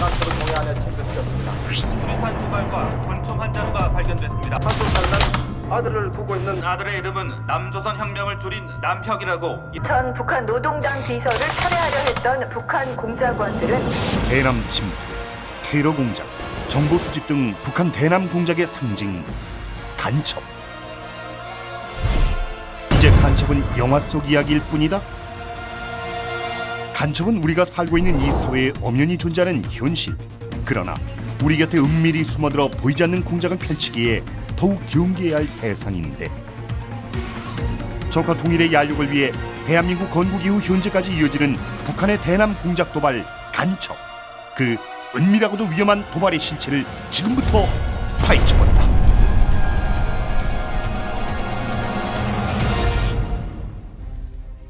간첩은 동해 안에 침투되었습니다. 수류탄 투발과 권총 한 자루가 발견됐습니다. 한국사는 아들을 두고 있는 아들의 이름은 남조선 혁명을 줄인 남혁이라고. 전 북한 노동당 비서를 살해하려 했던 북한 공작원들은 대남 침투, 테러 공작, 정보 수집 등 북한 대남 공작의 상징 간첩. 이제 간첩은 영화 속 이야기일 뿐이다. 간첩은 우리가 살고 있는 이 사회에 엄연히 존재하는 현실. 그러나 우리 곁에 은밀히 숨어들어 보이지 않는 공작을 펼치기에 더욱 경계해야 할 대상인데, 적화 통일의 야욕을 위해 대한민국 건국 이후 현재까지 이어지는 북한의 대남 공작 도발 간첩. 그 은밀하고도 위험한 도발의 실체를 지금부터 파헤쳐본다.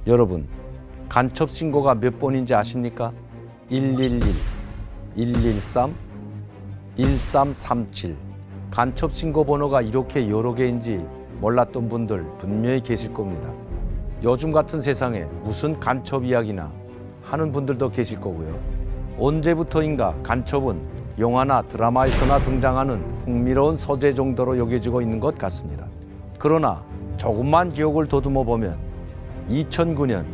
여러분, 간첩 신고가 몇 번인지 아십니까? 111, 113, 1337. 간첩 신고 번호가 이렇게 여러 개인지 몰랐던 분들 분명히 계실 겁니다. 요즘 같은 세상에 무슨 간첩 이야기나 하는 분들도 계실 거고요. 언제부터인가 간첩은 영화나 드라마에서나 등장하는 흥미로운 소재 정도로 여겨지고 있는 것 같습니다. 그러나 조금만 기억을 더듬어 보면 2009년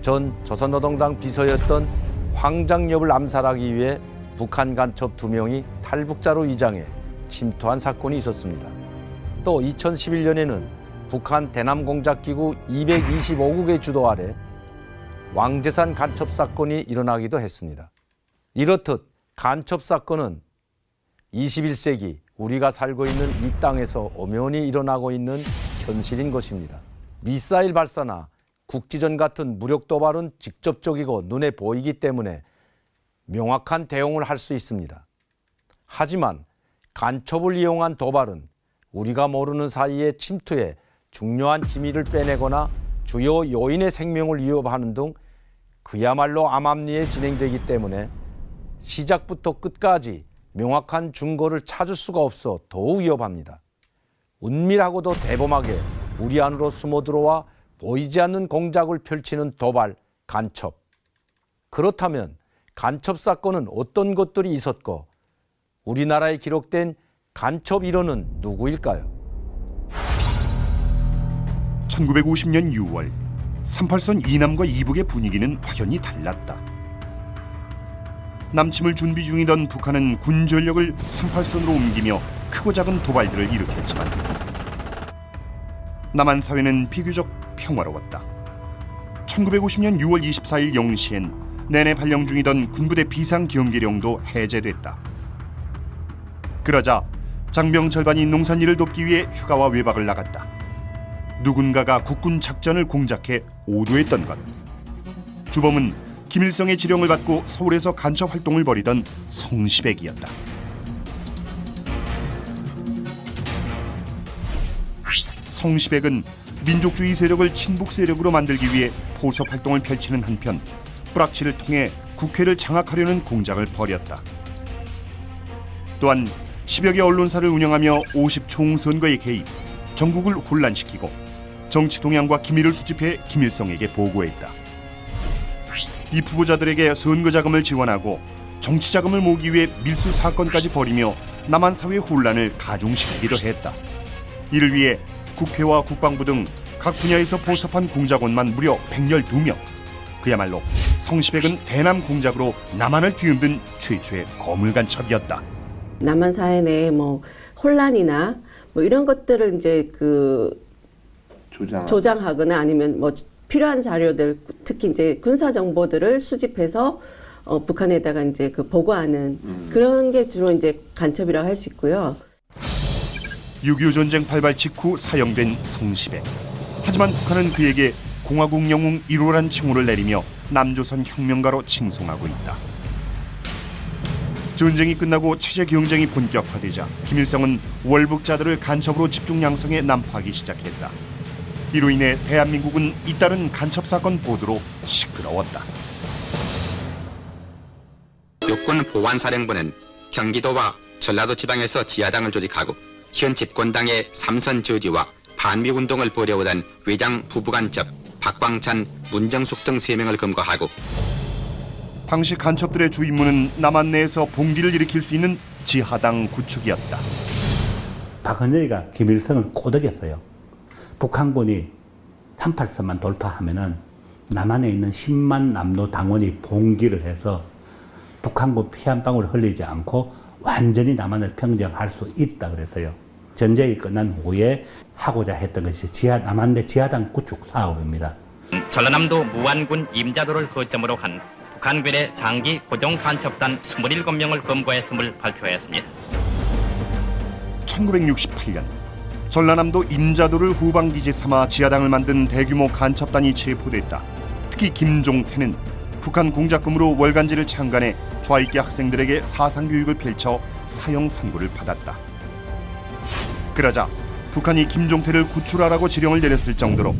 전 조선노동당 비서였던 황장엽을 암살하기 위해 북한 간첩 2명이 탈북자로 위장해 침투한 사건이 있었습니다. 또 2011년에는 북한 대남공작기구 225국의 주도 아래 왕재산 간첩 사건이 일어나기도 했습니다. 이렇듯 간첩 사건은 21세기 우리가 살고 있는 이 땅에서 엄연히 일어나고 있는 현실인 것입니다. 미사일 발사나 국지전 같은 무력 도발은 직접적이고 눈에 보이기 때문에 명확한 대응을 할 수 있습니다. 하지만 간첩을 이용한 도발은 우리가 모르는 사이에 침투해 중요한 기밀을 빼내거나 주요 요인의 생명을 위협하는 등 그야말로 암암리에 진행되기 때문에 시작부터 끝까지 명확한 증거를 찾을 수가 없어 더욱 위협합니다. 은밀하고도 대범하게 우리 안으로 숨어들어와 보이지 않는 공작을 펼치는 도발, 간첩. 그렇다면 간첩 사건은 어떤 것들이 있었고 우리나라에 기록된 간첩 일원은 누구일까요? 1950년 6월 38선 이남과 이북의 분위기는 확연히 달랐다. 남침을 준비 중이던 북한은 군 전력을 38선으로 옮기며 크고 작은 도발들을 일으켰지만 남한 사회는 비교적 평화로웠다. 1950년 6월 24일 0시엔 내내 발령 중이던 군부대 비상경계령도 해제됐다. 그러자 장병 절반이 농산일을 돕기 위해 휴가와 외박을 나갔다. 누군가가 국군 작전을 공작해 오도했던 것. 주범은 김일성의 지령을 받고 서울에서 간첩 활동을 벌이던 성시백이었다. 성시백은 민족주의 세력을 친북 세력으로 만들기 위해 포섭 활동을 펼치는 한편 뿌락치를 통해 국회를 장악하려는 공작을 벌였다. 또한 10여 개 언론사를 운영하며 50총 선거에 개입, 전국을 혼란시키고 정치 동향과 기밀을 수집해 김일성에게 보고했다. 이 후보자들에게 선거 자금을 지원하고 정치 자금을 모으기 위해 밀수 사건까지 벌이며 남한 사회 혼란을 가중시키기도 했다. 이를 위해 국회와 국방부 등 각 분야에서 포섭한 공작원만 무려 112명. 그야말로 성시백은 대남 공작으로 남한을 뒤흔든 최초의 거물간첩이었다. 남한 사회 내에 뭐 혼란이나 뭐 이런 것들을 이제 조장하거나 아니면 뭐 필요한 자료들, 특히 이제 군사 정보들을 수집해서 북한에다가 이제 보고하는 그런 게 주로 이제 간첩이라고 할 수 있고요. 6.25 전쟁 발발 직후 사형된 성시백. 하지만 북한은 그에게 공화국 영웅 1호란 칭호를 내리며 남조선 혁명가로 칭송하고 있다. 전쟁이 끝나고 체제 경쟁이 본격화되자 김일성은 월북자들을 간첩으로 집중 양성해 난파하기 시작했다. 이로 인해 대한민국은 잇따른 간첩 사건 보도로 시끄러웠다. 육군 보안사령부는 경기도와 전라도 지방에서 지하당을 조직하고 현 집권당의 삼선 저지와 반미운동을 벌여오던 외장 부부간첩 박광찬, 문정숙 등 3명을 검거하고 당시 간첩들의 주 임무는 남한 내에서 봉기를 일으킬 수 있는 지하당 구축이었다. 박헌영이가 김일성을 꼬드겼어요. 북한군이 38선만 돌파하면은 남한에 있는 10만 남로 당원이 봉기를 해서 북한군 피 한 방울 흘리지 않고 완전히 남한을 평정할 수 있다 그랬어요. 전쟁이 끝난 후에 하고자 했던 것이 남한 내 지하당 구축 사업입니다. 전라남도 무안군 임자도를 거점으로 한 북한군의 장기 고정 간첩단 27명을 검거했음을 발표했습니다. 1968년 전라남도 임자도를 후방기지 삼아 지하당을 만든 대규모 간첩단이 체포됐다. 특히 김종태는 북한 공작금으로 월간지를 창간해 좌익계 학생들에게 사상교육을 펼쳐 사형 선고를 받았다. 그러자 북한이 김종태를 구출하라고 지령을 내렸을 정도로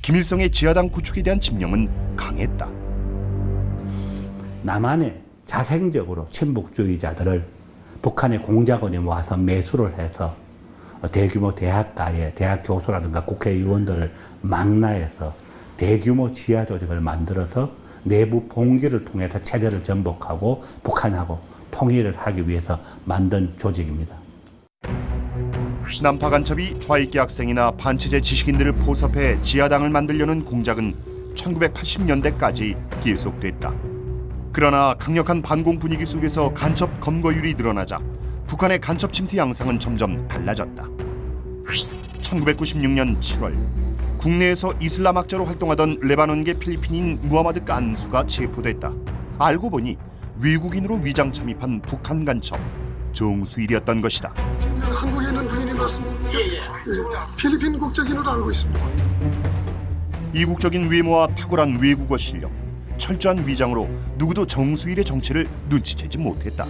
김일성의 지하당 구축에 대한 집념은 강했다. 남한에 자생적으로 친북주의자들을 북한의 공작원이 와서 매수를 해서 대규모 대학가에 대학 교수라든가 국회의원들을 망라해서 대규모 지하 조직을 만들어서 내부 봉기를 통해서 체제를 전복하고 북한하고 통일을 하기 위해서 만든 조직입니다. 남파 간첩이 좌익계 학생이나 반체제 지식인들을 포섭해 지하당을 만들려는 공작은 1980년대까지 계속됐다. 그러나 강력한 반공 분위기 속에서 간첩 검거율이 늘어나자 북한의 간첩 침투 양상은 점점 달라졌다. 1996년 7월 국내에서 이슬람 학자로 활동하던 레바논계 필리핀인 무하마드 깐수가 체포됐다. 알고 보니 외국인으로 위장 참입한 북한 간첩 정수일이었던 것이다. 한국에 있는 부인이 맞습니다. 필리핀 국적인으로 알고 있습니다. 이국적인 외모와 탁월한 외국어 실력, 철저한 위장으로 누구도 정수일의 정체를 눈치채지 못했다.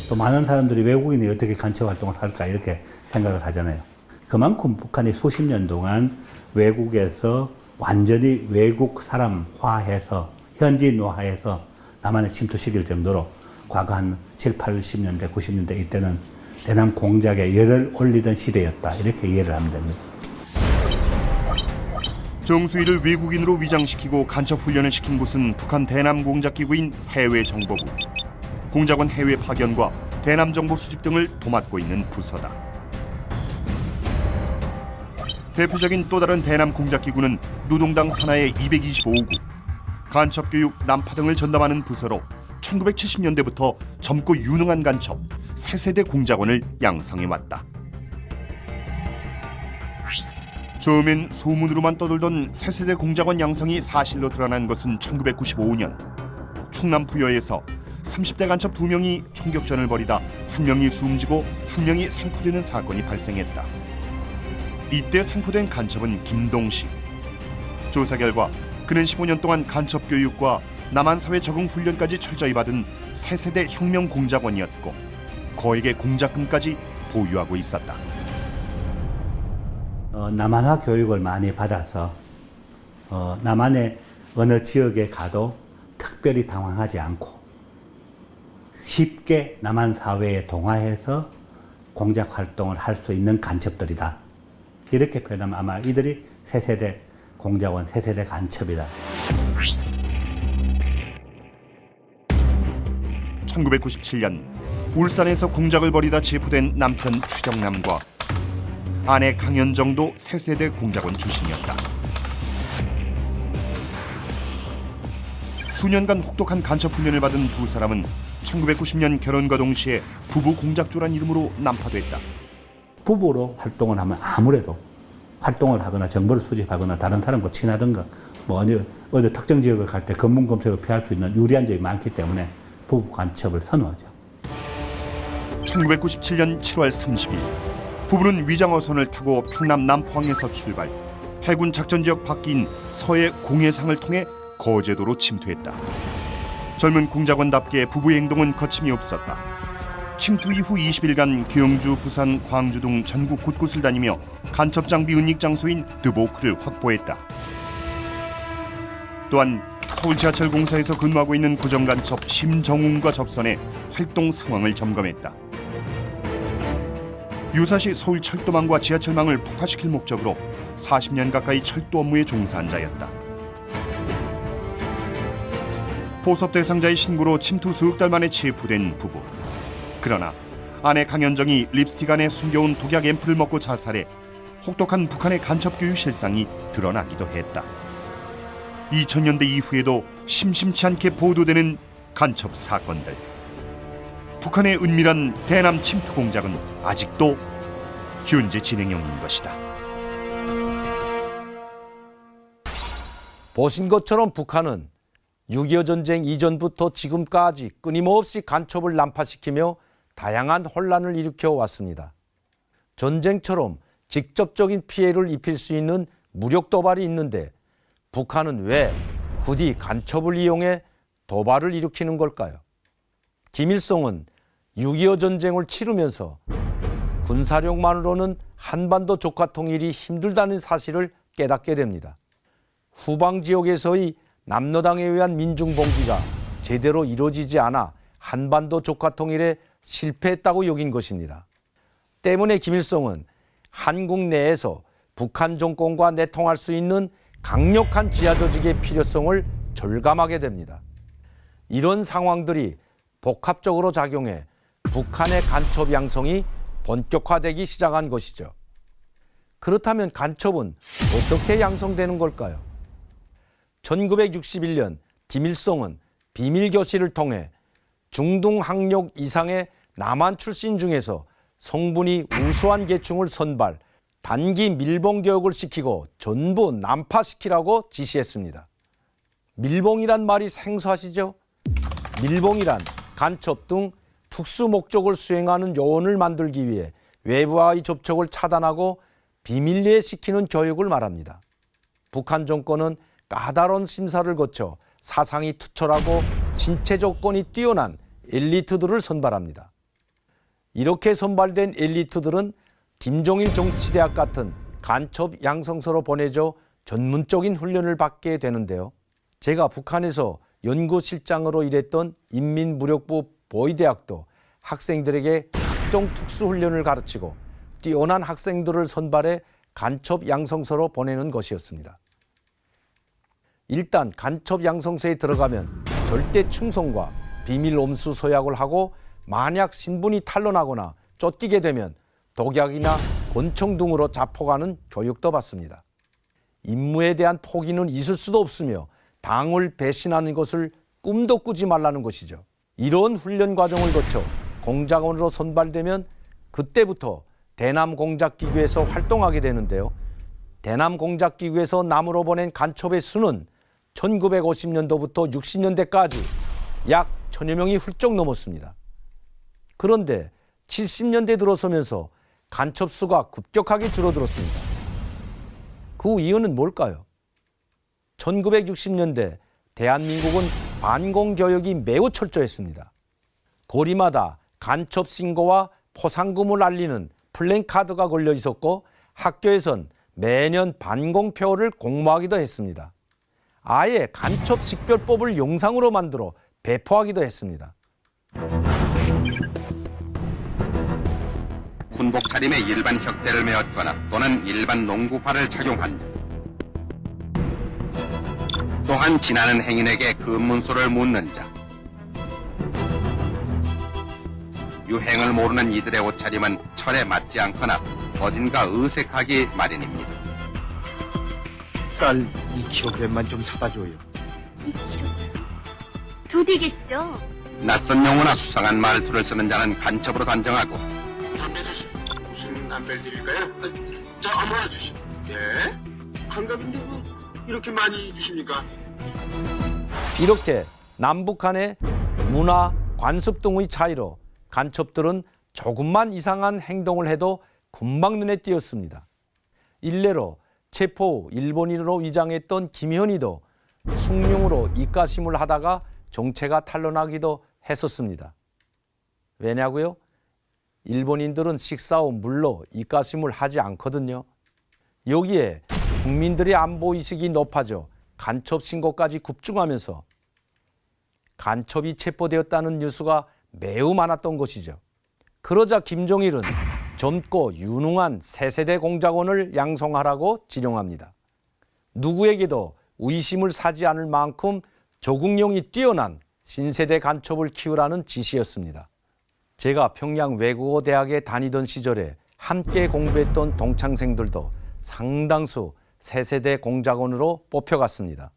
또 많은 사람들이 외국인이 어떻게 간첩 활동을 할까 이렇게 생각을 하잖아요. 그만큼 북한이 수십 년 동안 외국에서 완전히 외국 사람화해서 현지인화해서 남한에 침투시킬 정도로 과거 한 7, 80년대, 90년대 이때는 대남 공작에 열을 올리던 시대였다. 이렇게 이해를 하면 됩니다. 정수일을 외국인으로 위장시키고 간첩 훈련을 시킨 곳은 북한 대남 공작기구인 해외정보부. 공작원 해외 파견과 대남 정보 수집 등을 도맡고 있는 부서다. 대표적인 또 다른 대남 공작기구는 노동당 산하의 225구, 간첩교육, 난파 등을 전담하는 부서로 1970년대부터 젊고 유능한 간첩, 새세대 공작원을 양성해왔다. 처음엔 소문으로만 떠돌던 새세대 공작원 양성이 사실로 드러난 것은 1995년 충남 부여에서 30대 간첩 2명이 총격전을 벌이다 한 명이 숨지고 한 명이 생포되는 사건이 발생했다. 이때 생포된 간첩은 김동식. 조사 결과 그는 15년 동안 간첩 교육과 남한 사회 적응 훈련까지 철저히 받은 새세대 혁명 공작원이었고 거액의 공작금까지 보유하고 있었다. 남한화 교육을 많이 받아서 남한의 어느 지역에 가도 특별히 당황하지 않고 쉽게 남한 사회에 동화해서 공작 활동을 할 수 있는 간첩들이다. 이렇게 표현하면 아마 이들이 새세대 공작원, 새세대 간첩이다. 1997년 울산에서 공작을 벌이다 체포된 남편 최정남과 아내 강현정도 새세대 공작원 출신이었다. 수년간 혹독한 간첩 훈련을 받은 두 사람은 1990년 결혼과 동시에 부부 공작조란 이름으로 난파됐다. 부부로 활동을 하면 아무래도 활동을 하거나 정보를 수집하거나 다른 사람과 친하든가 뭐 어느 특정 지역을 갈 때 검문 검색을 피할 수 있는 유리한 점이 많기 때문에 부부 간첩을 선호하죠. 1997년 7월 30일 부부는 위장어선을 타고 평남 남포항에서 출발, 해군 작전지역 밖인 서해 공해상을 통해 거제도로 침투했다. 젊은 공작원답게 부부의 행동은 거침이 없었다. 침투 이후 20일간 경주, 부산, 광주 등 전국 곳곳을 다니며 간첩 장비 은닉 장소인 드보크를 확보했다. 또한 서울 지하철 공사에서 근무하고 있는 고정간첩 심정웅과 접선해 활동 상황을 점검했다. 유사시 서울 철도망과 지하철망을 폭파시킬 목적으로 40년 가까이 철도 업무에 종사한 자였다. 포섭 대상자의 신고로 침투 수억 달 만에 체포된 부부. 그러나 아내 강연정이 립스틱 안에 숨겨온 독약 앰플을 먹고 자살해 혹독한 북한의 간첩 교육 실상이 드러나기도 했다. 2000년대 이후에도 심심치 않게 보도되는 간첩 사건들. 북한의 은밀한 대남 침투 공작은 아직도 현재 진행형인 것이다. 보신 것처럼 북한은 6.25 전쟁 이전부터 지금까지 끊임없이 간첩을 난파시키며 다양한 혼란을 일으켜 왔습니다. 전쟁처럼 직접적인 피해를 입힐 수 있는 무력 도발이 있는데 북한은 왜 굳이 간첩을 이용해 도발을 일으키는 걸까요? 김일성은 6.25 전쟁을 치르면서 군사력만으로는 한반도 조카 통일이 힘들다는 사실을 깨닫게 됩니다. 후방 지역에서의 남로당에 의한 민중봉기가 제대로 이루어지지 않아 한반도 조카 통일에 실패했다고 여긴 것입니다. 때문에 김일성은 한국 내에서 북한 정권과 내통할 수 있는 강력한 지하 조직의 필요성을 절감하게 됩니다. 이런 상황들이 복합적으로 작용해 북한의 간첩 양성이 본격화되기 시작한 것이죠. 그렇다면 간첩은 어떻게 양성되는 걸까요? 1961년 김일성은 비밀교실을 통해 중등 학력 이상의 남한 출신 중에서 성분이 우수한 계층을 선발, 단기 밀봉 교육을 시키고 전부 난파시키라고 지시했습니다. 밀봉이란 말이 생소하시죠? 밀봉이란 간첩 등 특수 목적을 수행하는 요원을 만들기 위해 외부와의 접촉을 차단하고 비밀리에 시키는 교육을 말합니다. 북한 정권은 까다로운 심사를 거쳐 사상이 투철하고 신체 조건이 뛰어난 엘리트들을 선발합니다. 이렇게 선발된 엘리트들은 김종일 정치대학 같은 간첩 양성소로 보내져 전문적인 훈련을 받게 되는데요. 제가 북한에서 연구실장으로 일했던 인민무력부 보위대학도 학생들에게 각종 특수훈련을 가르치고 뛰어난 학생들을 선발해 간첩 양성소로 보내는 것이었습니다. 일단 간첩 양성소에 들어가면 절대 충성과 비밀 엄수 서약을 하고 만약 신분이 탄로나거나 쫓기게 되면 독약이나 권총 등으로 자폭하는 교육도 받습니다. 임무에 대한 포기는 있을 수도 없으며 당을 배신하는 것을 꿈도 꾸지 말라는 것이죠. 이런 훈련 과정을 거쳐 공작원으로 선발되면 그때부터 대남 공작기구에서 활동하게 되는데요. 대남 공작기구에서 남으로 보낸 간첩의 수는 1950년도부터 60년대까지 약 1000여 명이 훌쩍 넘었습니다. 그런데 70년대 들어서면서 간첩 수가 급격하게 줄어들었습니다. 그 이유는 뭘까요? 1960년대 대한민국은 반공교육이 매우 철저했습니다. 거리마다 간첩 신고와 포상금을 알리는 플랜카드가 걸려 있었고 학교에선 매년 반공표를 공모하기도 했습니다. 아예 간첩 식별법을 영상으로 만들어 배포하기도 했습니다. 군복 차림에 일반 혁대를 메었거나 또는 일반 농구화를 착용한 자, 또한 지나는 행인에게 검문소를 묻는 자, 유행을 모르는 이들의 옷차림은 철에 맞지 않거나 어딘가 어색하기 마련입니다. 쌀 2kg만 좀 사다 줘요. 2kg. 두 대겠죠? 낯선 용어나 수상한 말투를 쓰는 자는 간첩으로 단정하고, 담배 주시 무슨 담배를 드릴까요? 자, 아무거나 주시. 예? 한가운데 이렇게 많이 주십니까? 이렇게 남북한의 문화, 관습 등의 차이로 간첩들은 조금만 이상한 행동을 해도 금방 눈에 띄었습니다. 일례로 체포 후 일본인으로 위장했던 김현희도 숭늉으로 입가심을 하다가 정체가 탄로나기도 했었습니다. 왜냐고요? 일본인들은 식사 후 물로 입가심을 하지 않거든요. 여기에 국민들의 안보의식이 높아져 간첩 신고까지 급증하면서 간첩이 체포되었다는 뉴스가 매우 많았던 것이죠. 그러자 김종일은 젊고 유능한 새세대 공작원을 양성하라고 지령합니다. 누구에게도 의심을 사지 않을 만큼 적응력이 뛰어난 신세대 간첩을 키우라는 지시였습니다. 제가 평양 외국어대학에 다니던 시절에 함께 공부했던 동창생들도 상당수 새세대 공작원으로 뽑혀갔습니다.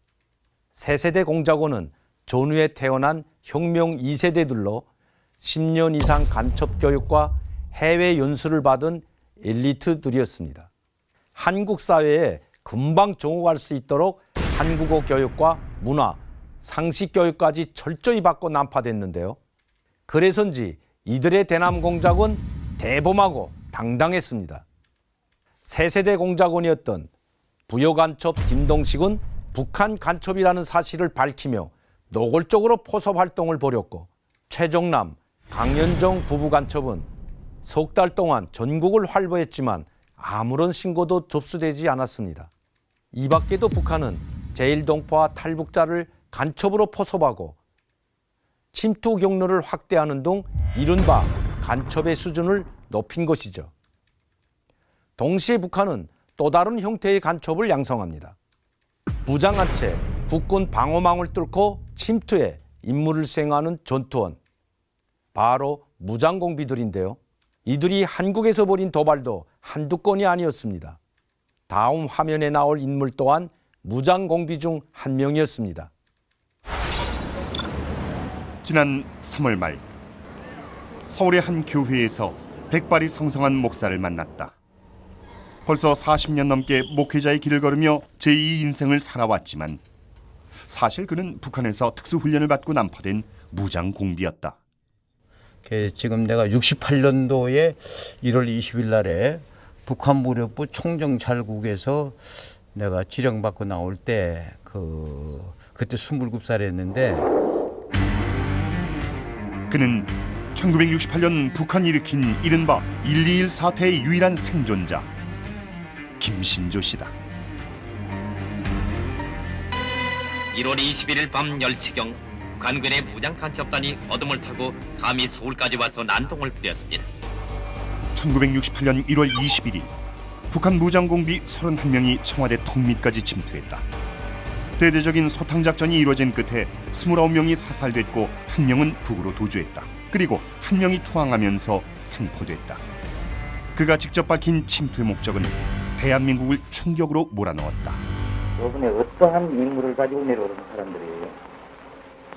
새세대 공작원은 전후에 태어난 혁명 2세대들로 10년 이상 간첩 교육과 해외 연수를 받은 엘리트들이었습니다. 한국 사회에 금방 적응할 수 있도록 한국어 교육과 문화, 상식 교육까지 철저히 받고 난파됐는데요. 그래서인지 이들의 대남 공작은 대범하고 당당했습니다. 새세대 공작원이었던 부여간첩 김동식은 북한 간첩이라는 사실을 밝히며 노골적으로 포섭 활동을 벌였고, 최정남, 강연정 부부 간첩은 석 달 동안 전국을 활보했지만 아무런 신고도 접수되지 않았습니다. 이 밖에도 북한은 제1동포와 탈북자를 간첩으로 포섭하고 침투 경로를 확대하는 등 이른바 간첩의 수준을 높인 것이죠. 동시에 북한은 또 다른 형태의 간첩을 양성합니다. 무장한 채 국군 방어망을 뚫고 침투해 임무를 수행하는 전투원, 바로 무장공비들인데요. 이들이 한국에서 벌인 도발도 한두 건이 아니었습니다. 다음 화면에 나올 인물 또한 무장공비 중 한 명이었습니다. 지난 3월 말 서울의 한 교회에서 백발이 성성한 목사를 만났다. 벌써 40년 넘게 목회자의 길을 걸으며 제2 인생을 살아왔지만 사실 그는 북한에서 특수훈련을 받고 난파된 무장공비였다. 지금 내가 68년도에 1월 20일 날에 북한 무력부 총정찰국에서 내가 지령받고 나올 때 그때 27살이었는데, 그는 1968년 북한이 일으킨 이른바 121 사태의 유일한 생존자 김신조 씨다. 1월 21일 밤 10시경 북한군의 무장간첩단이 어둠을 타고 감히 서울까지 와서 난동을 부렸습니다. 1968년 1월 21일 북한 무장공비 31명이 청와대 턱밑까지 침투했다. 대대적인 소탕작전이 이루어진 끝에 29명이 사살됐고 1명은 북으로 도주했다. 그리고 1명이 투항하면서 상포됐다. 그가 직접 밝힌 침투의 목적은 대한민국을 충격으로 몰아넣었다. 이번에 어떠한 임무를 가지고 내려오는 사람들이에요.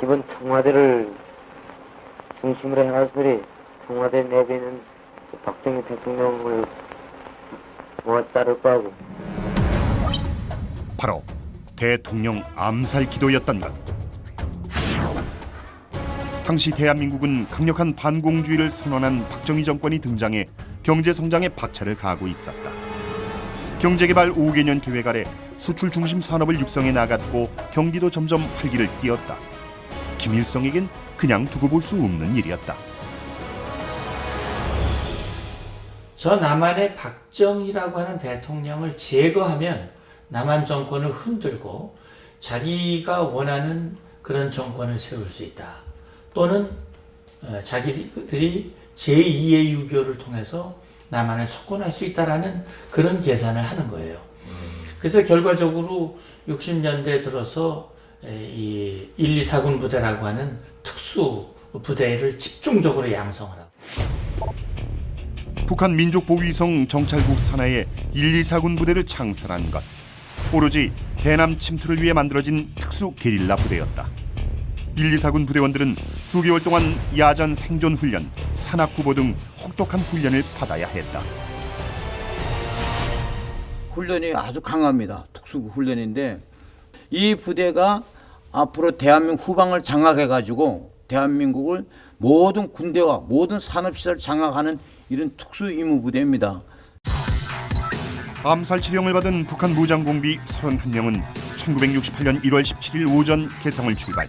기본 청와대를 중심으로 해가지고 청와대 내비는 박정희 대통령을 따를 거하고, 바로 대통령 암살 기도였던 것. 당시 대한민국은 강력한 반공주의를 선언한 박정희 정권이 등장해 경제성장에 박차를 가하고 있었다. 경제개발 5개년 계획 아래 수출 중심 산업을 육성해 나갔고 경기도 점점 활기를 띠었다. 김일성에겐 그냥 두고 볼 수 없는 일이었다. 저 남한의 박정희라고 하는 대통령을 제거하면 남한 정권을 흔들고 자기가 원하는 그런 정권을 세울 수 있다. 또는 자기들이 제2의 유교를 통해서 남한을 석권할 수 있다라는 그런 계산을 하는 거예요. 그래서 결과적으로 60년대 들어서 이 1, 2, 4군 부대라고 하는 특수 부대를 집중적으로 양성을 하고, 북한 민족보위성 정찰국 산하에 1, 2, 4군 부대를 창설한 것, 오로지 대남 침투를 위해 만들어진 특수 게릴라 부대였다. 1, 2, 4군 부대원들은 수개월 동안 야전 생존 훈련, 산악구보 등 혹독한 훈련을 받아야 했다. 훈련이 아주 강합니다. 특수 훈련인데, 이 부대가 앞으로 대한민국 후방을 장악해가지고 대한민국을 모든 군대와 모든 산업시설을 장악하는 이런 특수 임무 부대입니다. 암살 지령을 받은 북한 무장공비 31명은 1968년 1월 17일 오전 개성을 출발.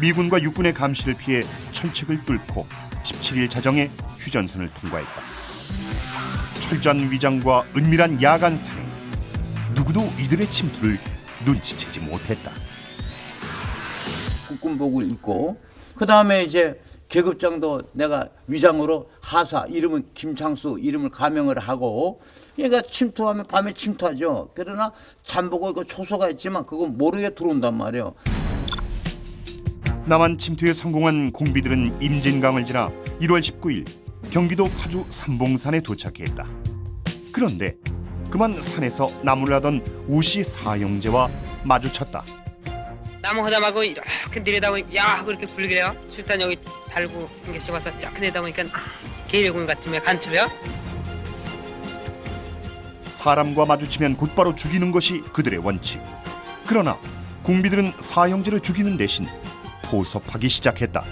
미군과 육군의 감시를 피해 철책을 뚫고 17일 자정에 휴전선을 통과했다. 철저한 위장과 은밀한 야간 사냥, 누구도 이들의 침투를 눈치채지 못했다. 국군복을 입고, 그 다음에 이제 계급장도 내가 위장으로 하사, 이름은 김창수, 이름을 가명을 하고, 그러니까 침투하면 밤에 침투하죠. 그러나 잠복고 이거 초소가 있지만 그건 모르게 들어온단 말이에요. 남한 침투에 성공한 공비들은 임진강을 지나 1월 19일 경기도 파주 삼봉산에 도착했다. 그런데 그만 산에서 나무를 하던 우시 사형제와 마주쳤다. 나무 하다 말고 이렇게 내려다보니까 야 하고 이렇게 불기래요. 술탄 여기 달고 이렇게 씹어서 이렇게 내다보니까 개일군 같으면 간첩이야. 사람과 마주치면 곧바로 죽이는 것이 그들의 원칙. 그러나 공비들은 사형제를 죽이는 대신 포섭하기 시작했다.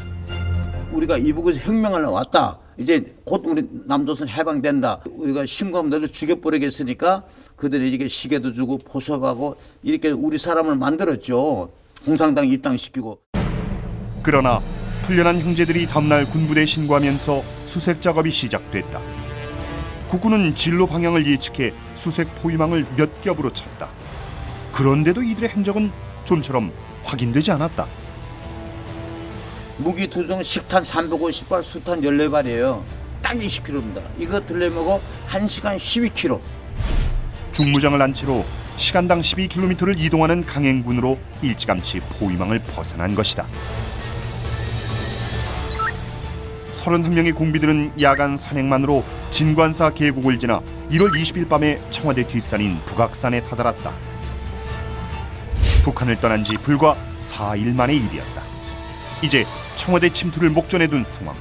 우리가 이북에서 혁명을 왔다. 이제 곧 우리 남조선 해방된다. 우리가 신고하면 너를 죽여버리겠으니까 그들이 이게 시계도 주고 포섭하고 이렇게 우리 사람을 만들었죠. 공산당 입당시키고. 그러나 풀려난 형제들이 다음날 군부대에 신고하면서 수색 작업이 시작됐다. 국군은 진로 방향을 예측해 수색 포위망을 몇 겹으로 쳤다. 그런데도 이들의 행적은 좀처럼 확인되지 않았다. 무기 투정 식탄 350발, 수탄 14발이에요. 딱 20kg입니다. 이거 들려먹어 1시간 12km. 중무장을 한 채로 시간당 12km를 이동하는 강행군으로 일찌감치 포위망을 벗어난 것이다. 31명의 공비들은 야간 산행만으로 진관사 계곡을 지나 1월 20일 밤에 청와대 뒷산인 북악산에 다다랐다. 북한을 떠난 지 불과 4일 만의 일이었다. 이제 청와대 침투를 목전에 둔 상황.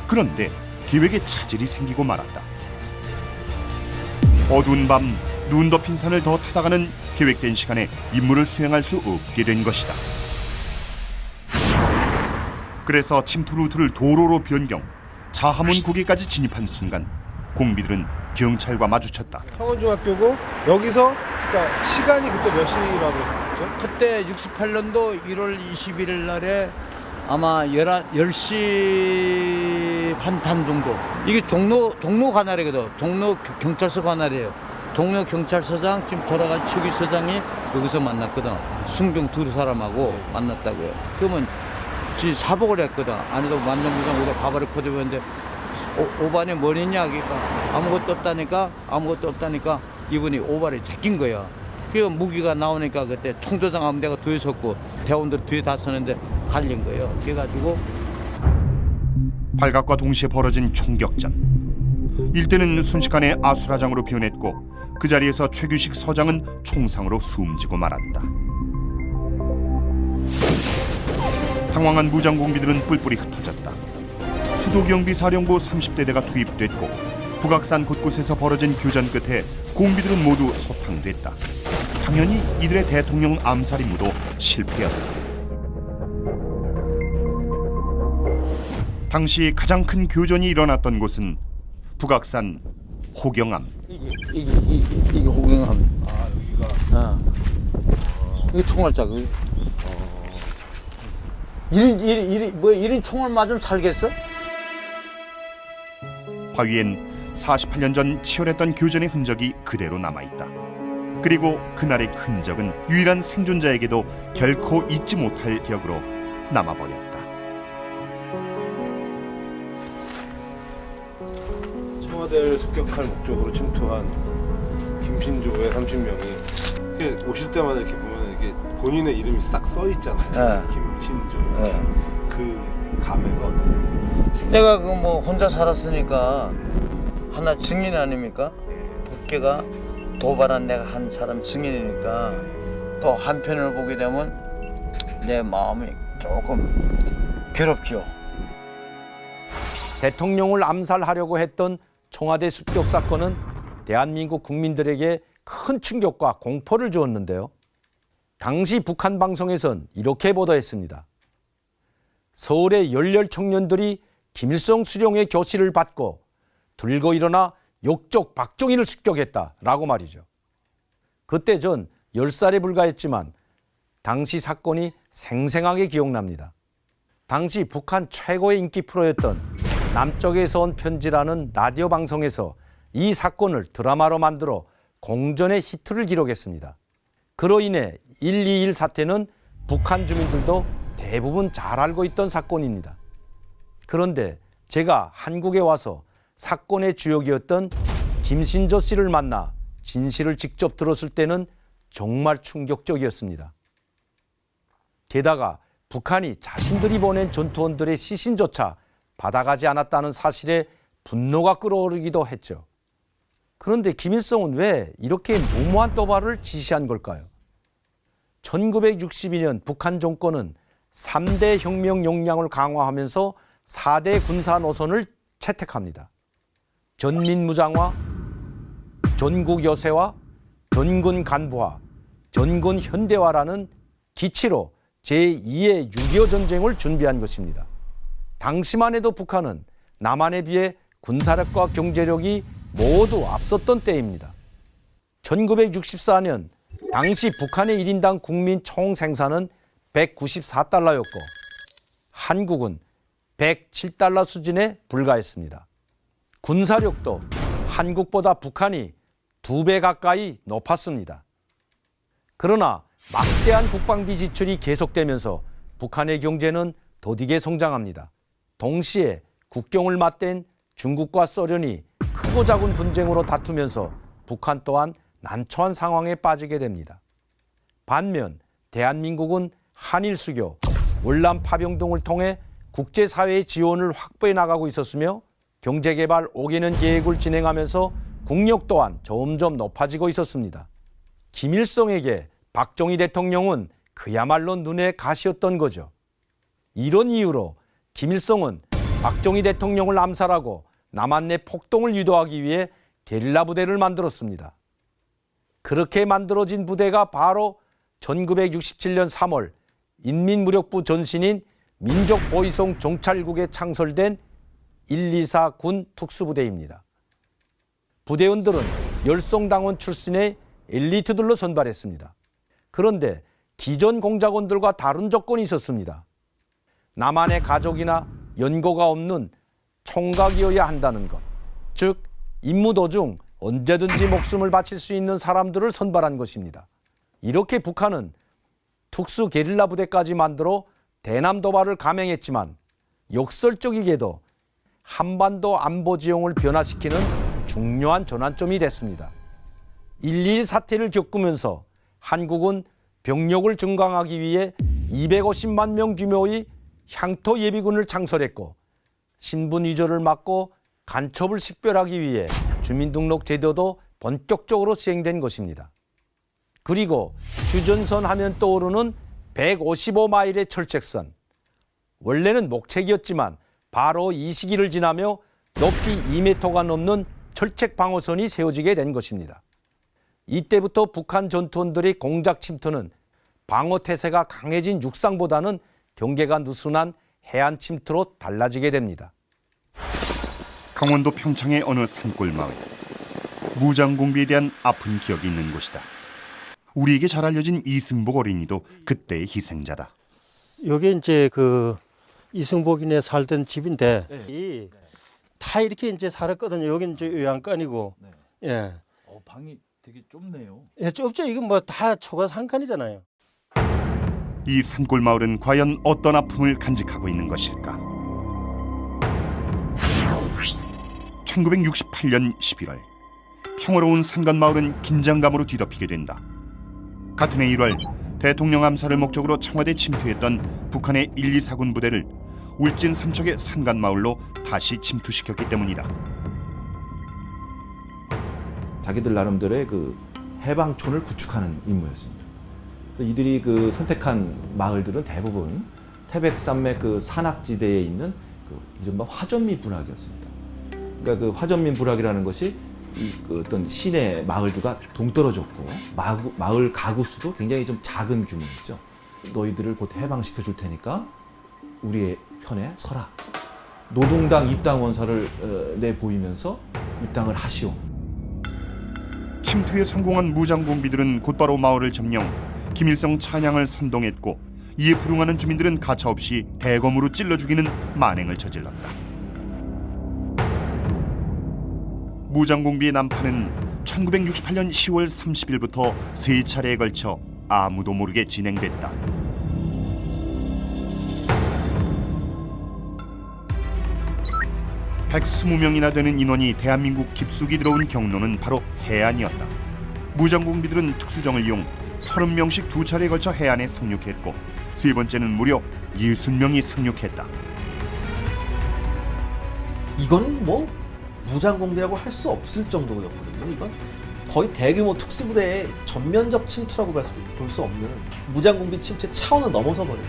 그런데 계획에 차질이 생기고 말았다. 어두운 밤 눈 덮인 산을 더 타다가는 계획된 시간에 임무를 수행할 수 없게 된 것이다. 그래서 침투 루트를 도로로 변경, 자하문 고개까지 진입한 순간 공비들은 경찰과 마주쳤다. 창원중학교고 여기서 그러니까 시간이 그때 몇 시라고 했죠? 그때 68년도 1월 21일 날에 아마 10시 반 정도. 이게 종로 관할이거든. 종로 경찰서 관할이에요. 종로 경찰서장 지금 돌아간 최기 서장이 여기서 만났거든. 순경 두 사람하고 만났다고요. 그러면 지 사복을 했거든. 안에도 만정부장 우리가 바바를 코드했는데 오반에 뭘 했냐 그러니까 아무것도 없다니까 이분이 오발에 제낀 거야. 그 무기가 나오니까 그때 총조장 함대가 뒤에 섰고 대원들 뒤에 다 서는데 갈린 거예요. 그래가지고 발각과 동시에 벌어진 총격전. 일대는 순식간에 아수라장으로 변했고 그 자리에서 최규식 서장은 총상으로 숨지고 말았다. 당황한 무장공비들은 뿔뿔이 흩어졌다. 수도경비사령부 30대대가 투입됐고 북악산 곳곳에서 벌어진 교전 끝에 공비들은 모두 소탕됐다. 당연히 이들의 대통령 암살 임무도 실패였다. 당시 가장 큰 교전이 일어났던 곳은 북악산 호경암. 이게 호경암. 아 여기가. 이게 총알자. 이런 총알 맞으면 살겠어? 바위엔 48년 전 치열했던 교전의 흔적이 그대로 남아있다. 그리고 그날의 흔적은 유일한 생존자에게도 결코 잊지 못할 기억으로 남아버렸다. 청와대를 습격할 목적으로 침투한 김신조의 30명이 이렇게 오실 때마다 이렇게 보면 이렇게 본인의 이름이 싹 써 있잖아요. 네. 김신조. 네. 그 감회가 어떠세요? 내가 그 뭐 혼자 살았으니까 하나 증인 아닙니까? 국회가 도발한 내가 한 사람 증인이니까 또 한편을 보게 되면 내 마음이 조금 괴롭죠. 대통령을 암살하려고 했던 청와대 습격 사건은 대한민국 국민들에게 큰 충격과 공포를 주었는데요. 당시 북한 방송에선 이렇게 보도했습니다. 서울의 열렬 청년들이 김일성 수령의 교시를 받고 들고 일어나 욕적 박정희를 습격했다라고 말이죠. 그때 전 10살에 불과했지만 당시 사건이 생생하게 기억납니다. 당시 북한 최고의 인기 프로였던 남쪽에서 온 편지라는 라디오 방송에서 이 사건을 드라마로 만들어 공전의 히트를 기록했습니다. 그로 인해 1.21 사태는 북한 주민들도 대부분 잘 알고 있던 사건입니다. 그런데 제가 한국에 와서 사건의 주역이었던 김신조 씨를 만나 진실을 직접 들었을 때는 정말 충격적이었습니다. 게다가 북한이 자신들이 보낸 전투원들의 시신조차 받아가지 않았다는 사실에 분노가 끓어오르기도 했죠. 그런데 김일성은 왜 이렇게 무모한 도발을 지시한 걸까요? 1962년 북한 정권은 3대 혁명 역량을 강화하면서 4대 군사 노선을 채택합니다. 전민무장화, 전국여세화, 전군 간부화, 전군 현대화라는 기치로 제2의 6.25 전쟁을 준비한 것입니다. 당시만 해도 북한은 남한에 비해 군사력과 경제력이 모두 앞섰던 때입니다. 1964년 당시 북한의 1인당 국민 총생산은 194달러였고 한국은 107달러 수준에 불과했습니다. 군사력도 한국보다 북한이 2배 가까이 높았습니다. 그러나 막대한 국방비 지출이 계속되면서 북한의 경제는 더디게 성장합니다. 동시에 국경을 맞댄 중국과 소련이 크고 작은 분쟁으로 다투면서 북한 또한 난처한 상황에 빠지게 됩니다. 반면 대한민국은 한일 수교, 월남 파병 등을 통해 국제사회의 지원을 확보해 나가고 있었으며 경제개발 5개년 계획을 진행하면서 국력 또한 점점 높아지고 있었습니다. 김일성에게 박정희 대통령은 그야말로 눈의 가시였던 거죠. 이런 이유로 김일성은 박정희 대통령을 암살하고 남한 내 폭동을 유도하기 위해 게릴라 부대를 만들었습니다. 그렇게 만들어진 부대가 바로 1967년 3월 인민무력부 전신인 민족보위성 정찰국에 창설된 124 군 특수부대입니다. 부대원들은 열성당원 출신의 엘리트들로 선발했습니다. 그런데 기존 공작원들과 다른 조건이 있었습니다. 남한의 가족이나 연고가 없는 총각이어야 한다는 것, 즉 임무 도중 언제든지 목숨을 바칠 수 있는 사람들을 선발한 것입니다. 이렇게 북한은 특수 게릴라 부대까지 만들어 대남 도발을 감행했지만 역설적이게도 한반도 안보 지형을 변화시키는 중요한 전환점이 됐습니다. 1.21 사태를 겪으면서 한국은 병력을 증강하기 위해 250만 명 규모의 향토 예비군을 창설했고 신분 위조를 막고 간첩을 식별하기 위해 주민등록 제도도 본격적으로 시행된 것입니다. 그리고 휴전선 하면 떠오르는 155마일의 철책선. 원래는 목책이었지만 바로 이 시기를 지나며 높이 2m가 넘는 철책 방어선이 세워지게 된 것입니다. 이때부터 북한 전투원들의 공작 침투는 방어 태세가 강해진 육상보다는 경계가 느슨한 해안 침투로 달라지게 됩니다. 강원도 평창의 어느 산골 마을. 무장 공비에 대한 아픈 기억이 있는 곳이다. 우리에게 잘 알려진 이승복 어린이도 그때의 희생자다. 여기 이제 그 이승복이네 살던 집인데 다 이렇게 이제 살았거든요. 여기는 이제 요양간이고. 예. 방이 되게 좁네요. 예, 좁죠. 이건 뭐 다 초가 한 칸이잖아요. 이 산골 마을은 과연 어떤 아픔을 간직하고 있는 것일까? 1968년 11월 평화로운 산간 마을은 긴장감으로 뒤덮이게 된다. 같은 해 1월 대통령 암살을 목적으로 청와대 침투했던 북한의 124군 부대를 울진 삼척의 산간 마을로 다시 침투시켰기 때문이다. 자기들 나름대로의 그 해방촌을 구축하는 임무였습니다. 이들이 그 선택한 마을들은 대부분 태백산맥 그 산악지대에 있는 그 이른바 화전민 부락이었습니다. 그러니까 그 화전민 부락이라는 것이 그 어떤 시내 마을들과 동떨어졌고 마을 가구 수도 굉장히 좀 작은 규모였죠. 너희들을 곧 해방시켜 줄 테니까 우리의 편에 서라. 노동당 입당 원서를 내보이면서 입당을 하시오. 침투에 성공한 무장공비들은 곧바로 마을을 점령, 김일성 찬양을 선동했고 이에 불응하는 주민들은 가차없이 대검으로 찔러 죽이는 만행을 저질렀다. 무장공비의 난파는 1968년 10월 30일부터 3차례에 걸쳐 아무도 모르게 진행됐다. (120명이나) 되는 인원이 대한민국 깊숙이 들어온 경로는 바로 해안이었다. 무장공비들은 특수정을 이용 30명씩 2차례에 걸쳐 해안에 상륙했고 세 번째는 무려 60명이 상륙했다. 이건 뭐 무장공비라고 할 수 없을 정도였거든요. 이건 거의 대규모 특수부대의 전면적 침투라고 볼 수 없는 무장공비 침투의 차원을 넘어서 버린.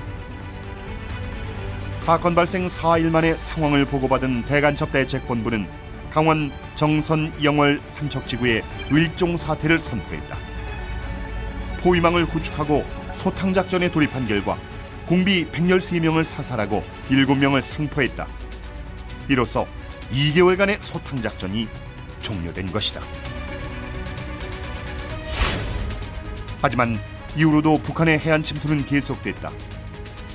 사건 발생 4일 만에 상황을 보고받은 대간첩대책본부는 강원 정선 영월 삼척지구에 일종 사태를 선포했다. 포위망을 구축하고 소탕작전에 돌입한 결과 공비 113명을 사살하고 7명을 생포했다. 이로써 2개월간의 소탕작전이 종료된 것이다. 하지만 이후로도 북한의 해안 침투는 계속됐다.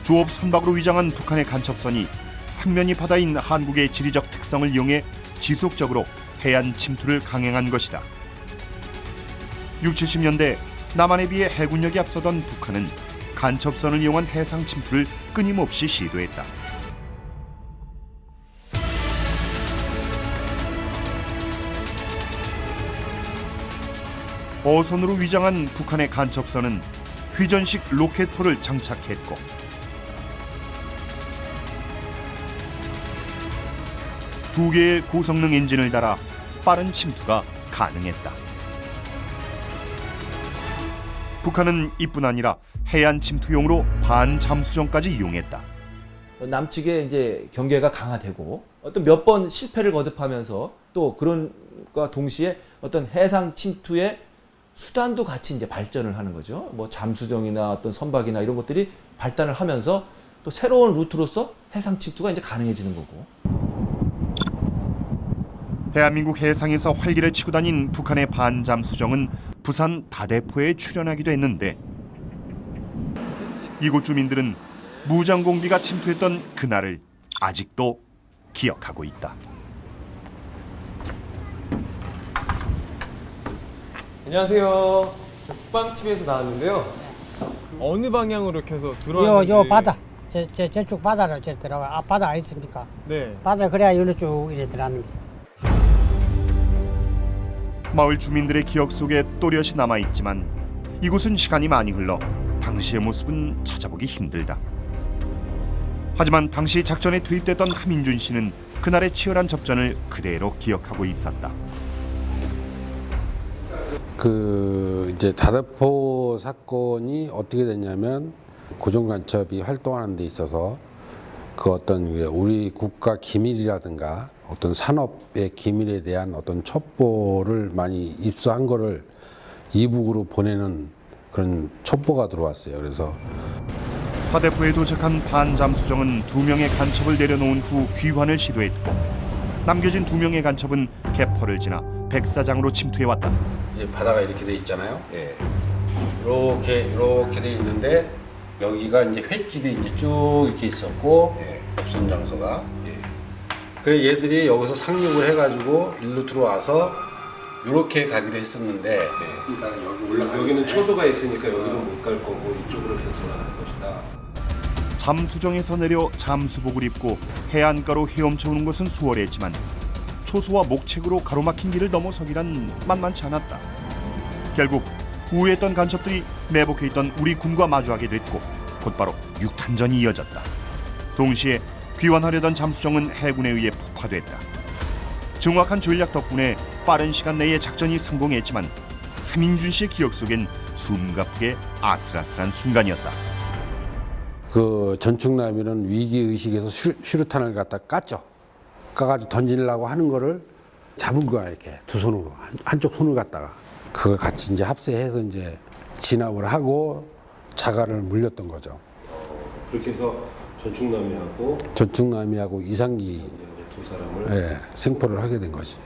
주업 선박으로 위장한 북한의 간첩선이 삼면이 바다인 한국의 지리적 특성을 이용해 지속적으로 해안 침투를 강행한 것이다. 60, 70년대 남한에 비해 해군력이 앞서던 북한은 간첩선을 이용한 해상 침투를 끊임없이 시도했다. 어선으로 위장한 북한의 간첩선은 회전식 로켓포를 장착했고 두 개의 고성능 엔진을 달아 빠른 침투가 가능했다. 북한은 이뿐 아니라 해안 침투용으로 반잠수정까지 이용했다. 남측의 이제 경계가 강화되고 어떤 몇 번 실패를 거듭하면서 또 그런과 동시에 어떤 해상 침투의 수단도 같이 이제 발전을 하는 거죠. 뭐 잠수정이나 어떤 선박이나 이런 것들이 발달을 하면서 또 새로운 루트로서 해상 침투가 이제 가능해지는 거고. 대한민국 해상에서 활기를 치고 다닌 북한의 반잠수정은 부산 다대포에 출현하기도 했는데 이곳 주민들은 무장공비가 침투했던 그날을 아직도 기억하고 있다. 안녕하세요. 북방TV에서 나왔는데요. 어느 방향으로 이렇게 해서 들어왔는지. 요 바다. 저쪽 바다로 이제 들어가. 아, 바다 있습니까? 네. 바다 그래야 여기로 쭉 이제 들어가는 게. 마을 주민들의 기억 속에 또렷이 남아있지만 이곳은 시간이 많이 흘러 당시의 모습은 찾아보기 힘들다. 하지만 당시 작전에 투입됐던 하민준 씨는 그날의 치열한 접전을 그대로 기억하고 있었다. 이제 다대포 사건이 어떻게 됐냐면 고정간첩이 활동하는 데 있어서 그 어떤 우리 국가 기밀이라든가 어떤 산업의 기밀에 대한 어떤 첩보를 많이 입수한 거를 이북으로 보내는 그런 첩보가 들어왔어요. 그래서 다대포에 도착한 반잠수정은 2명의 간첩을 내려놓은 후 귀환을 시도했고 남겨진 2명의 간첩은 개포를 지나 백사장으로 침투해왔다. 이제 바다가 이렇게 돼 있잖아요. 예. 이렇게 돼 있는데 여기가 이제 횟집이 이제 쭉 이렇게 있었고 접선 장소가. 그래서 얘들이 여기서 상륙을 해가지고 일로 들어와서 이렇게 가기로 했었는데 그러니까 여기 올라가. 여기는 초소가 있으니까 여기는 못 갈 거고 이쪽으로 이렇게 들어가는 것이다. 잠수정에서 내려 잠수복을 입고 해안가로 헤엄쳐오는 것은 수월했지만 초소와 목책으로 가로막힌 길을 넘어서기란 만만치 않았다. 결국 우회했던 간첩들이 매복해 있던 우리 군과 마주하게 됐고 곧바로 육탄전이 이어졌다. 동시에 귀환하려던 잠수정은 해군에 의해 폭파됐다. 정확한 전략 덕분에 빠른 시간 내에 작전이 성공했지만 하민준 씨의 기억 속엔 숨가쁘게 아슬아슬한 순간이었다. 그 전축남이는 위기의식에서 수류탄을 갖다 깠죠. 까가지고 던지려고 하는 거를 잡은 거야, 이렇게 두 손으로. 한쪽 손을 갖다가. 그걸 같이 이제 합세해서 이제 진압을 하고 자갈을 물렸던 거죠. 그렇게 해서 전축남이하고 이상기 두 사람을 생포를 하게 된 거지.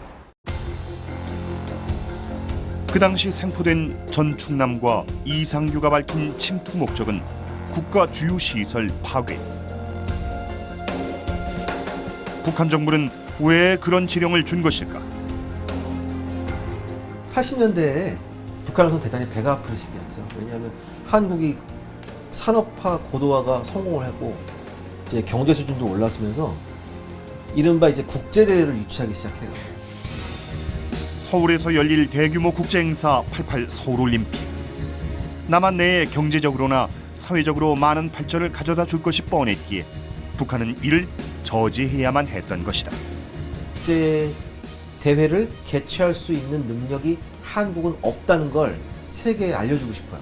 그 당시 생포된 전축남과 이상규가 밝힌 침투 목적은 국가 주요 시설 파괴. 북한 정부는 왜 그런 지령을 준 것일까? 80년대에 북한에서 대단히 배가 아플 시기였죠. 왜냐하면 한국이 산업화 고도화가 성공을 하고 이제 경제 수준도 올랐으면서 이른바 이제 국제 대회를 유치하기 시작해요. 서울에서 열릴 대규모 국제 행사 88 서울올림픽. 남한 내에 경제적으로나 사회적으로 많은 발전을 가져다 줄 것이 뻔했기에 북한은 이를 저지해야만 했던 것이다. 국제 대회를 개최할 수 있는 능력이 한국은 없다는 걸 세계에 알려주고 싶어요.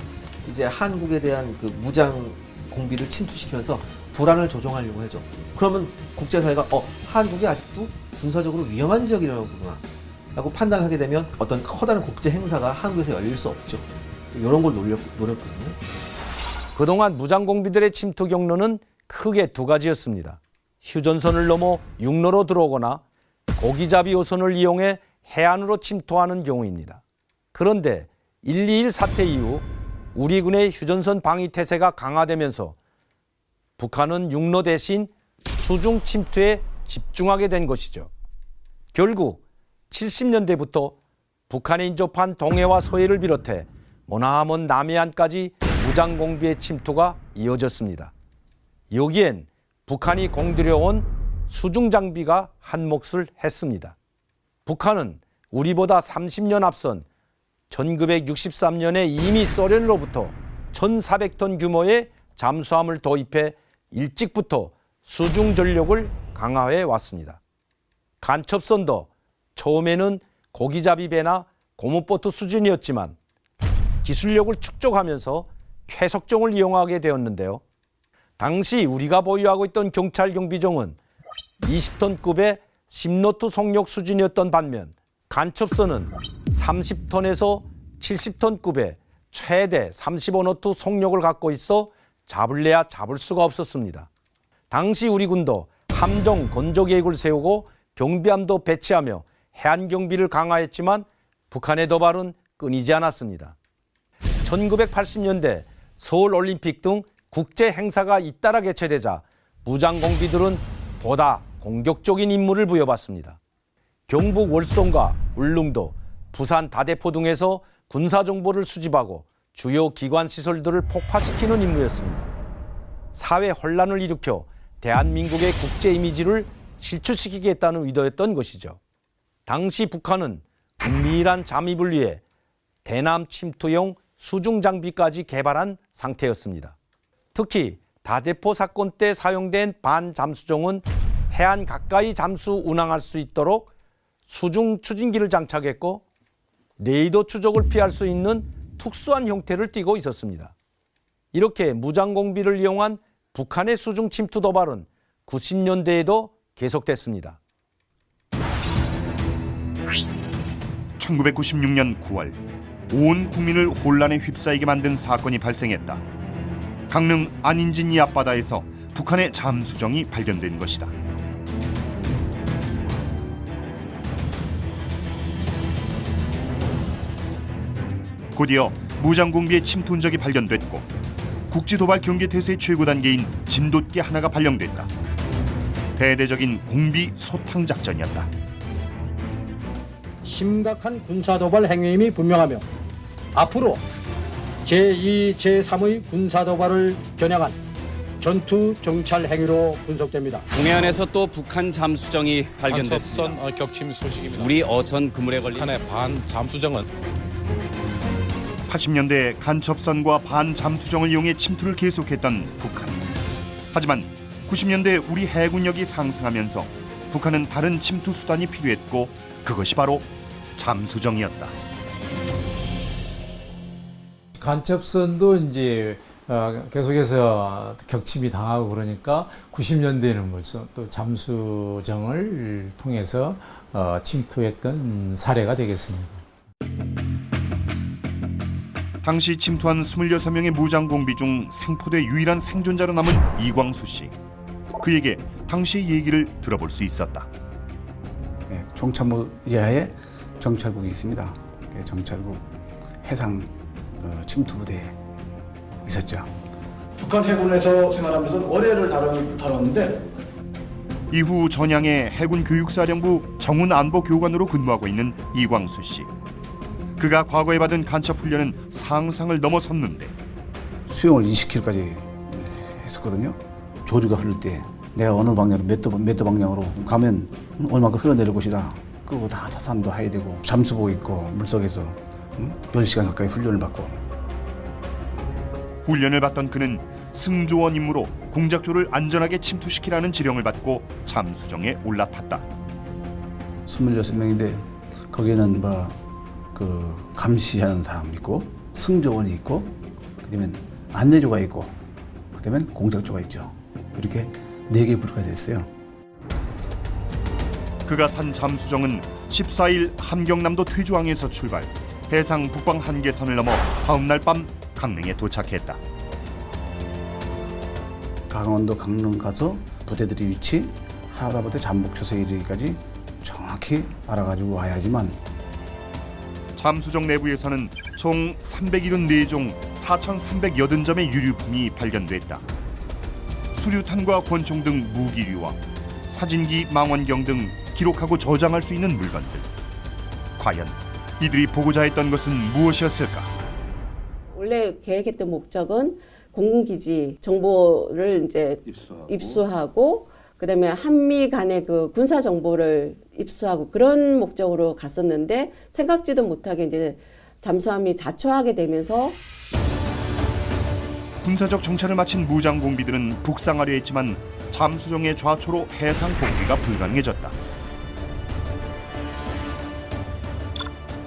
이제 한국에 대한 그 무장 공비를 침투시키면서 불안을 조정하려고 하죠. 그러면 국제사회가 한국이 아직도 군사적으로 위험한 지역이라구나 라고 판단을 하게 되면 어떤 커다란 국제 행사가 한국에서 열릴 수 없죠. 이런 걸 노렸거든요. 그동안 무장공비들의 침투 경로는 크게 두 가지였습니다. 휴전선을 넘어 육로로 들어오거나 고기잡이 호선을 이용해 해안으로 침투하는 경우입니다. 그런데 1.21 사태 이후 우리 군의 휴전선 방위 태세가 강화되면서 북한은 육로 대신 수중 침투에 집중하게 된 것이죠. 결국 70년대부터 북한에 인접한 동해와 서해를 비롯해 머나먼 남해안까지 무장공비의 침투가 이어졌습니다. 여기엔 북한이 공들여온 수중장비가 한 몫을 했습니다. 북한은 우리보다 30년 앞선 1963년에 이미 소련으로부터 1,400톤 규모의 잠수함을 도입해 일찍부터 수중 전력을 강화해 왔습니다. 간첩선도 처음에는 고기잡이 배나 고무보트 수준이었지만 기술력을 축적하면서 쾌속종을 이용하게 되었는데요. 당시 우리가 보유하고 있던 경찰 경비종은 20톤급의 10노트 속력 수준이었던 반면 간첩선은 30톤에서 70톤급의 최대 35노트 속력을 갖고 있어 잡을래야 잡을 수가 없었습니다. 당시 우리 군도 함정 건조 계획을 세우고 경비함도 배치하며 해안 경비를 강화했지만 북한의 도발은 끊이지 않았습니다. 1980년대 서울올림픽 등 국제 행사가 잇따라 개최되자 무장공비들은 보다 공격적인 임무를 부여받습니다. 경북 월성과 울릉도, 부산 다대포 등에서 군사정보를 수집하고 주요 기관 시설들을 폭파시키는 임무였습니다. 사회 혼란을 일으켜 대한민국의 국제 이미지를 실추시키겠다는 의도였던 것이죠. 당시 북한은 은밀한 잠입을 위해 대남 침투용 수중 장비까지 개발한 상태였습니다. 특히 다대포 사건 때 사용된 반잠수정은 해안 가까이 잠수 운항할 수 있도록 수중 추진기를 장착했고 레이더 추적을 피할 수 있는 특수한 형태를 띠고 있었습니다. 이렇게 무장공비를 이용한 북한의 수중 침투 도발은 90년대에도 계속됐습니다. 1996년 9월 온 국민을 혼란에 휩싸이게 만든 사건이 발생했다. 강릉 안인진이 앞바다에서 북한의 잠수정이 발견된 것이다. 곧이어 무장공비의 침투 흔적이 발견됐고 국지도발 경계태세의 최고 단계인 진돗개 하나가 발령됐다. 대대적인 공비 소탕 작전이었다. 심각한 군사도발 행위임이 분명하며 앞으로 제2, 제3의 군사도발을 겨냥한 전투 정찰 행위로 분석됩니다. 동해안에서 또 북한 잠수정이 발견됐습니다. 간첩선 격침 소식입니다. 우리 어선 그물에 걸린 북한의 반 잠수정은 80년대 간첩선과 반잠수정을 이용해 침투를 계속했던 북한. 하지만 90년대 우리 해군력이 상승하면서 북한은 다른 침투 수단이 필요했고 그것이 바로 잠수정이었다. 간첩선도 이제 계속해서 격침이 당하고 그러니까 90년대에는 벌써 또 잠수정을 통해서 침투했던 사례가 되겠습니다. 당시 침투한 26명의 무장공비 중 생포대 유일한 생존자로 남은 이광수 씨. 그에게 당시의 얘기를 들어볼 수 있었다. 네, 종참모 이하에 정찰국이 있습니다. 정찰국 해상 침투부대에 있었죠. 북한 해군에서 생활하면서 어뢰를 다뤘는데 이후 전양의 해군 교육사령부 정훈 안보교관으로 근무하고 있는 이광수 씨. 그가 과거에 받은 간첩 훈련은 상상을 넘어섰는데 수영을 20km까지 했었거든요. 조류가 흐를 때 내가 어느 방향으로 몇 도 방향으로 가면 얼마큼 흘러내릴 것이다. 그거 다 타산도 해야 되고 잠수복 입고 물속에서 10시간 가까이 훈련을 받고 훈련을 받던 그는 승조원 임무로 공작조를 안전하게 침투시키라는 지령을 받고 잠수정에 올라탔다. 26명인데 거기에는 그 감시하는 사람 있고 승조원이 있고 그다음에 안내조가 있고 그다음에 공작조가 있죠. 이렇게 4개 부류가 됐어요. 그가 탄 잠수정은 14일 함경남도 퇴주항에서 출발, 해상 북방 한계선을 넘어 다음날 밤 강릉에 도착했다. 강원도 강릉 가서 부대들이 위치, 하다못해 잠복초소에 이르기까지 정확히 알아가지고 와야지만. 잠수정 내부에서는 총 374종 4,380점의 유류품이 발견됐다. 수류탄과 권총 등 무기류와 사진기, 망원경 등 기록하고 저장할 수 있는 물건들. 과연 이들이 보고자 했던 것은 무엇이었을까? 원래 계획했던 목적은 공군기지 정보를 이제 입수하고 그다음에 한미 간의 그 군사 정보를 입수하고 그런 목적으로 갔었는데 생각지도 못하게 이제 잠수함이 자초하게 되면서 군사적 정찰을 마친 무장공비들은 북상하려 했지만 잠수정의 좌초로 해상 복귀가 불가능해졌다.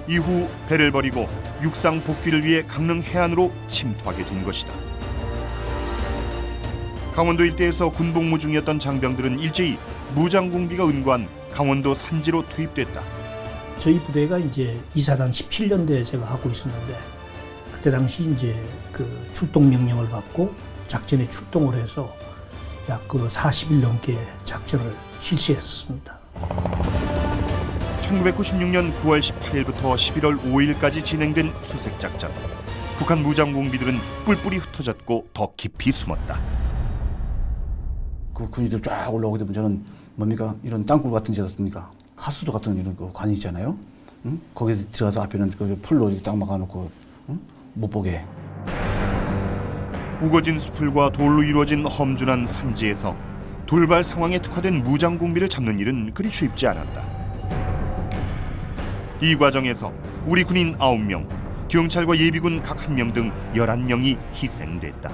이후 배를 버리고 육상 복귀를 위해 강릉 해안으로 침투하게 된 것이다. 강원도 일대에서 군복무 중이었던 장병들은 일제히 무장공비가 은구한 강원도 산지로 투입됐다. 저희 부대가 이제 이사단 17년대에 제가 하고 있었는데 그때 당시 이제 그 출동 명령을 받고 작전에 출동을 해서 약 그 40일 넘게 작전을 실시했습니다. 1996년 9월 18일부터 11월 5일까지 진행된 수색작전. 북한 무장공비들은 뿔뿔이 흩어졌고 더 깊이 숨었다. 그 군인들 쫙 올라오게 되면 저는 뭡니까? 이런 땅굴 같은 데 였습니까? 하수도 같은 이런 거 관이 있잖아요. 응? 거기에 들어가서 앞에는 그 풀로 딱 막아놓고 응? 못 보게. 우거진 수풀과 돌로 이루어진 험준한 산지에서 돌발 상황에 특화된 무장공비를 잡는 일은 그리 쉽지 않았다. 이 과정에서 우리 군인 9명, 경찰과 예비군 각 1명 등 11명이 희생됐다.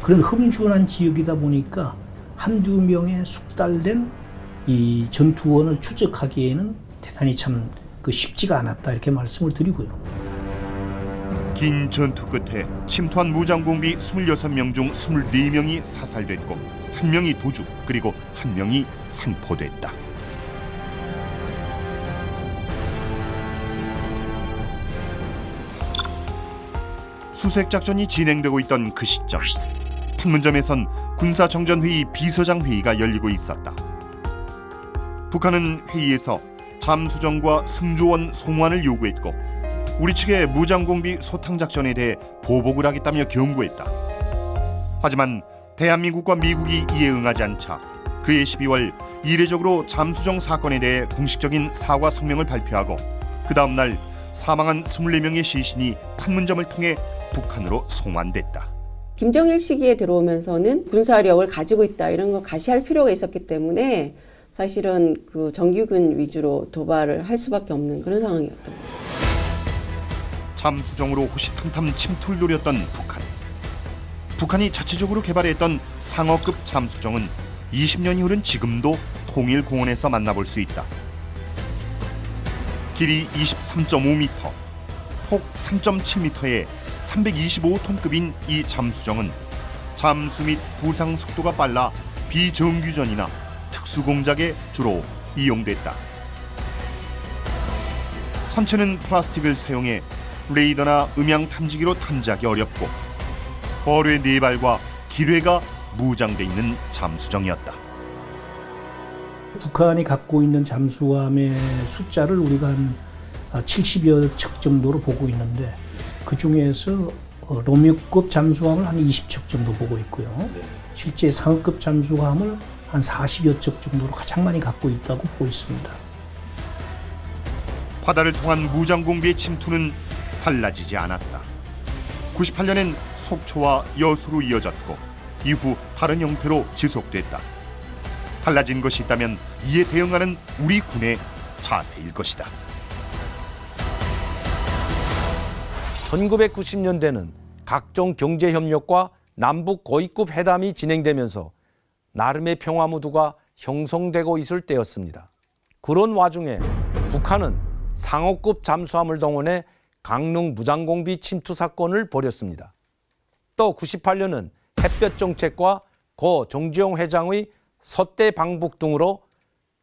그런 험준한 지역이다 보니까 한두 명의 숙달된 이 전투원을 추적하기에는 대단히 참 쉽지가 않았다 이렇게 말씀을 드리고요. 긴 전투 끝에 침투한 무장공비 26명 중 24명이 사살됐고 1명이 도주 그리고 1명이 상포됐다. 수색작전이 진행되고 있던 그 시점 판문점에선 군사정전회의 비서장 회의가 열리고 있었다. 북한은 회의에서 잠수정과 승조원 송환을 요구했고 우리 측의 무장공비 소탕작전에 대해 보복을 하겠다며 경고했다. 하지만 대한민국과 미국이 이에 응하지 않자 그해 12월 이례적으로 잠수정 사건에 대해 공식적인 사과 성명을 발표하고 그 다음 날 사망한 24명의 시신이 판문점을 통해 북한으로 송환됐다. 김정일 시기에 들어오면서는 군사력을 가지고 있다 이런 걸 가시할 필요가 있었기 때문에 사실은 그 정규군 위주로 도발을 할 수밖에 없는 그런 상황이었던 거죠. 잠수정으로 호시탐탐 침투를 노렸던 북한. 북한이 자체적으로 개발했던 상어급 잠수정은 20년이 흐른 지금도 통일공원에서 만나볼 수 있다. 길이 23.5m, 폭 3.7m의 325톤급인 이 잠수정은 잠수 및 부상 속도가 빨라 비정규전이나 특수공작에 주로 이용됐다. 선체는 플라스틱을 사용해 레이더나 음향 탐지기로 탐지하기 어렵고 어뢰 4발과 기뢰가 무장돼 있는 잠수정이었다. 북한이 갖고 있는 잠수함의 숫자를 우리가 한 70여 척 정도로 보고 있는데 그 중에서 로미오급 잠수함을 한 20척 정도 보고 있고요. 실제 상어급 잠수함을 한 40여 척 정도로 가장 많이 갖고 있다고 보고 있습니다. 바다를 통한 무장공비의 침투는 달라지지 않았다. 98년엔 속초와 여수로 이어졌고 이후 다른 형태로 지속됐다. 달라진 것이 있다면 이에 대응하는 우리 군의 자세일 것이다. 1990년대는 각종 경제협력과 남북 고위급 회담이 진행되면서 나름의 평화 무드가 형성되고 있을 때였습니다. 그런 와중에 북한은 상호급 잠수함을 동원해 강릉 무장공비 침투 사건을 벌였습니다. 또 98년은 햇볕 정책과 고 정주영 회장의 서대 방북 등으로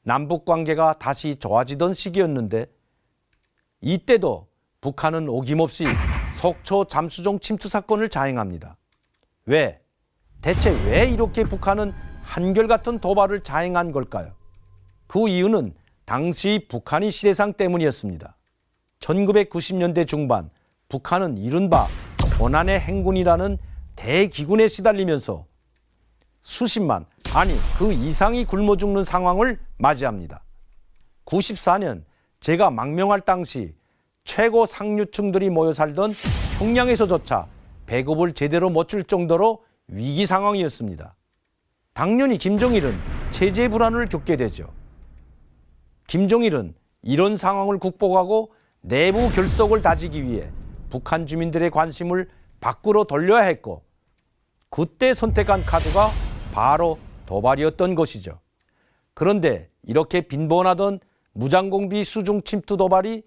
남북 관계가 다시 좋아지던 시기였는데 이때도 북한은 어김없이 속초 잠수정 침투 사건을 자행합니다. 대체 왜 이렇게 북한은 한결같은 도발을 자행한 걸까요? 그 이유는 당시 북한이 시대상 때문이었습니다. 1990년대 중반 북한은 이른바 고난의 행군이라는 대기군에 시달리면서 수십만, 아니 그 이상이 굶어 죽는 상황을 맞이합니다. 94년 제가 망명할 당시 최고 상류층들이 모여 살던 평양에서조차 배급을 제대로 못 줄 정도로 위기 상황이었습니다. 당연히 김정일은 체제 불안을 겪게 되죠. 김정일은 이런 상황을 극복하고 내부 결속을 다지기 위해 북한 주민들의 관심을 밖으로 돌려야 했고 그때 선택한 카드가 바로 도발이었던 것이죠. 그런데 이렇게 빈번하던 무장공비 수중 침투 도발이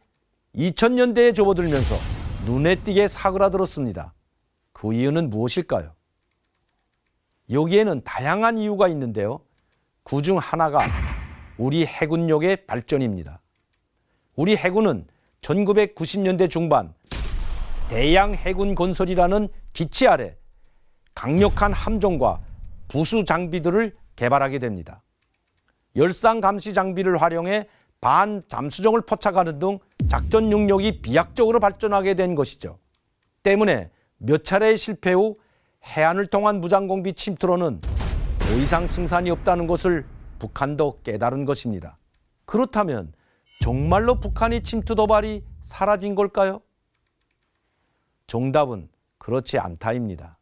2000년대에 접어들면서 눈에 띄게 사그라들었습니다. 그 이유는 무엇일까요? 여기에는 다양한 이유가 있는데요. 그중 하나가 우리 해군력의 발전입니다. 우리 해군은 1990년대 중반 대양 해군 건설이라는 기치 아래 강력한 함정과 부수 장비들을 개발하게 됩니다. 열상 감시 장비를 활용해 반 잠수정을 포착하는 등 작전 능력이 비약적으로 발전하게 된 것이죠. 때문에 몇 차례의 실패 후 해안을 통한 무장공비 침투로는 더 이상 승산이 없다는 것을 북한도 깨달은 것입니다. 그렇다면 정말로 북한의 침투 도발이 사라진 걸까요? 정답은 그렇지 않다입니다.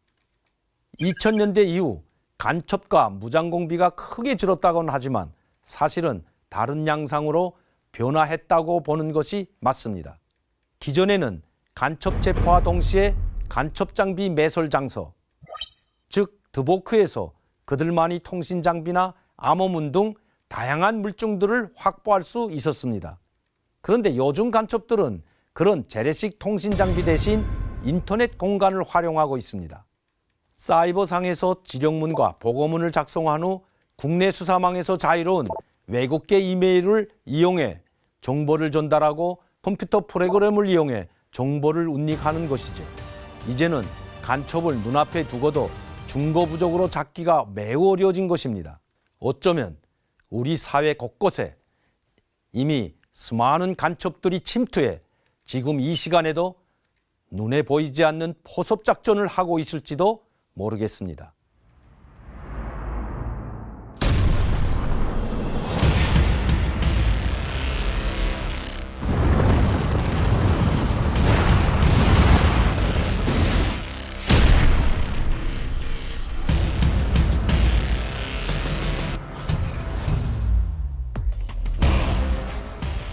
2000년대 이후 간첩과 무장공비가 크게 줄었다고는 하지만 사실은 다른 양상으로 변화했다고 보는 것이 맞습니다. 기존에는 간첩 체포와 동시에 간첩 장비 매설 장소, 즉 드보크에서 그들만이 통신 장비나 암호문 등 다양한 물증들을 확보할 수 있었습니다. 그런데 요즘 간첩들은 그런 재래식 통신 장비 대신 인터넷 공간을 활용하고 있습니다. 사이버상에서 지령문과 보고문을 작성한 후 국내 수사망에서 자유로운 외국계 이메일을 이용해 정보를 전달하고 컴퓨터 프로그램을 이용해 정보를 운익하는 것이죠. 이제는 간첩을 눈앞에 두고도 중거부적으로 잡기가 매우 어려워진 것입니다. 어쩌면 우리 사회 곳곳에 이미 수많은 간첩들이 침투해 지금 이 시간에도 눈에 보이지 않는 포섭작전을 하고 있을지도 모르겠습니다.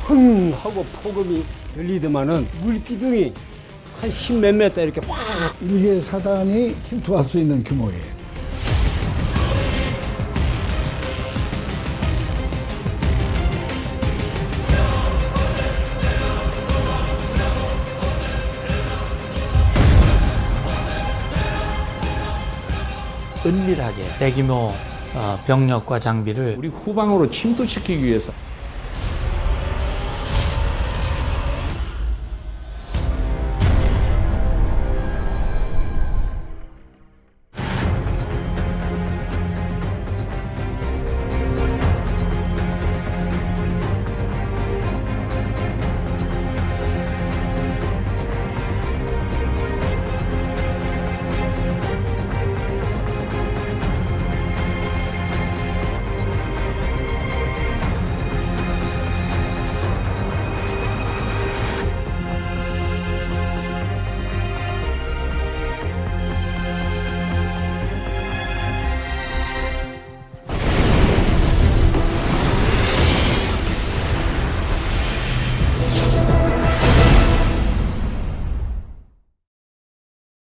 흥 하고 폭음이 들리더만은 물기둥이 한 10몇 메터 이렇게 확 일개 사단이 침투할 수 있는 규모예요. 은밀하게 대규모 병력과 장비를 우리 후방으로 침투시키기 위해서